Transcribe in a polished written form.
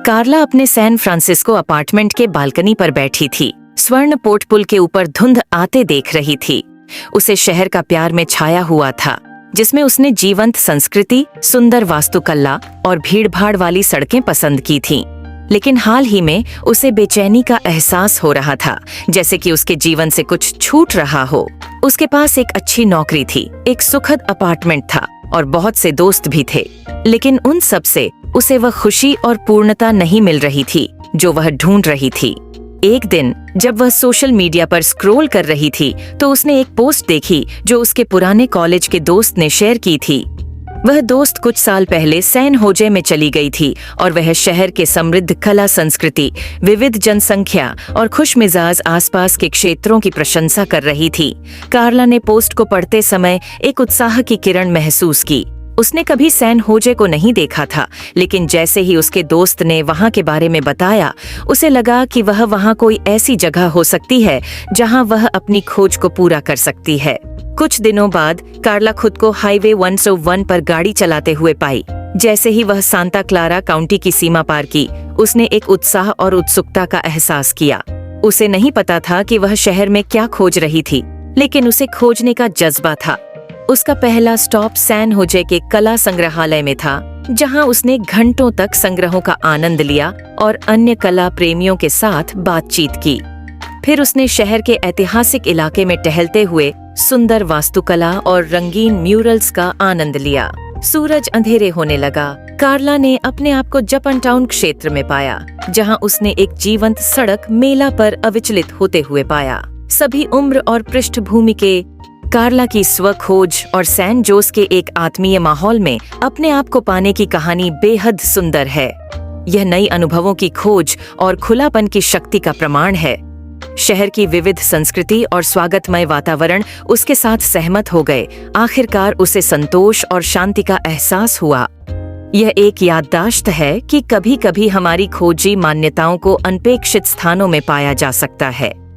कार्ला अपने San Francisco apartment के balcony पर बैठी थी। स्वर्ण पोर्ट पुल के ऊपर धुंध आते देख रही थी। उसे शहर का प्यार में छाया हुआ था, जिसमें उसने जीवंत संस्कृति, सुंदर वास्तुकला और भीड़भाड़ वाली सड़कें पसंद की थीं। लेकिन हाल ही में उसे बेचैनी का एहसास हो रहा था, जैसे कि उसके जीवन से कुछ छूट रहा हो। उसके पास एक अच्छी नौकरी थी, एक सुखद अपार्टमेंट था और बहुत से दोस्त भी थे, लेकिन उन सब से उसे वह खुशी और पूर्णता नहीं मिल रही थी जो वह ढूंढ रही थी। एक दिन जब वह सोशल मीडिया पर स्क्रॉल कर रही थी तो उसने एक पोस्ट देखी जो उसके पुराने कॉलेज के दोस्त ने शेयर की थी। वह दोस्त कुछ साल पहले सैन होजे में चली गई थी और वह शहर के समृद्ध कला संस्कृति, विविध जनसंख्या और खुशमिजाज आसपास के क्षेत्रों की प्रशंसा कर रही थी। कार्ला ने पोस्ट को पढ़ते समय एक उत्साह की किरण महसूस की। उसने कभी सैन होजे को नहीं देखा था, लेकिन जैसे ही उसके दोस्त ने वहां के बारे में बताया, उसे लगा कि वह वहां कोई ऐसी जगह हो सकती है जहां वह अपनी खोज को पूरा कर सकती है। कुछ दिनों बाद कार्ला खुद को हाईवे 101 पर गाड़ी चलाते हुए पाई। जैसे ही वह सांता क्लारा काउंटी की सीमा पार की, उसने एक उत्साह और उत्सुकता का एहसास किया। उसे नहीं पता था कि वह शहर में क्या खोज रही थी, लेकिन उसे खोजने का जज्बा था। उसका पहला स्टॉप सैन होजे के कला संग्रहालय में था, जहां उसने घंटों तक संग्रहों का आनंद लिया और अन्य कला प्रेमियों के साथ बातचीत की। फिर उसने शहर के ऐतिहासिक इलाके में टहलते हुए सुंदर वास्तुकला और रंगीन म्यूरल्स का आनंद लिया। सूरज अंधेरे होने लगा। कार्ला ने अपने आप को जपनटाउन क्षेत्र में पाया, जहां उसने एक जीवंत सड़क मेला पर अविचलित होते हुए पाया। सभी उम्र और पृष्ठभूमि के कार्ला की स्व खोज और सैन जोस के एक आत्मीय माहौल में अपने आप को पाने की कहानी बेहद सुंदर है। यह नई अनुभवों की खोज और खुलापन की शक्ति का प्रमाण है। शहर की विविध संस्कृति और स्वागतमय वातावरण उसके साथ सहमत हो गए। आखिरकार उसे संतोष और शांति का एहसास हुआ। यह एक याददाश्त है कि कभी-कभी हमारी खोजी मान्यताओं को अनपेक्षित स्थानों में पाया जा सकता है।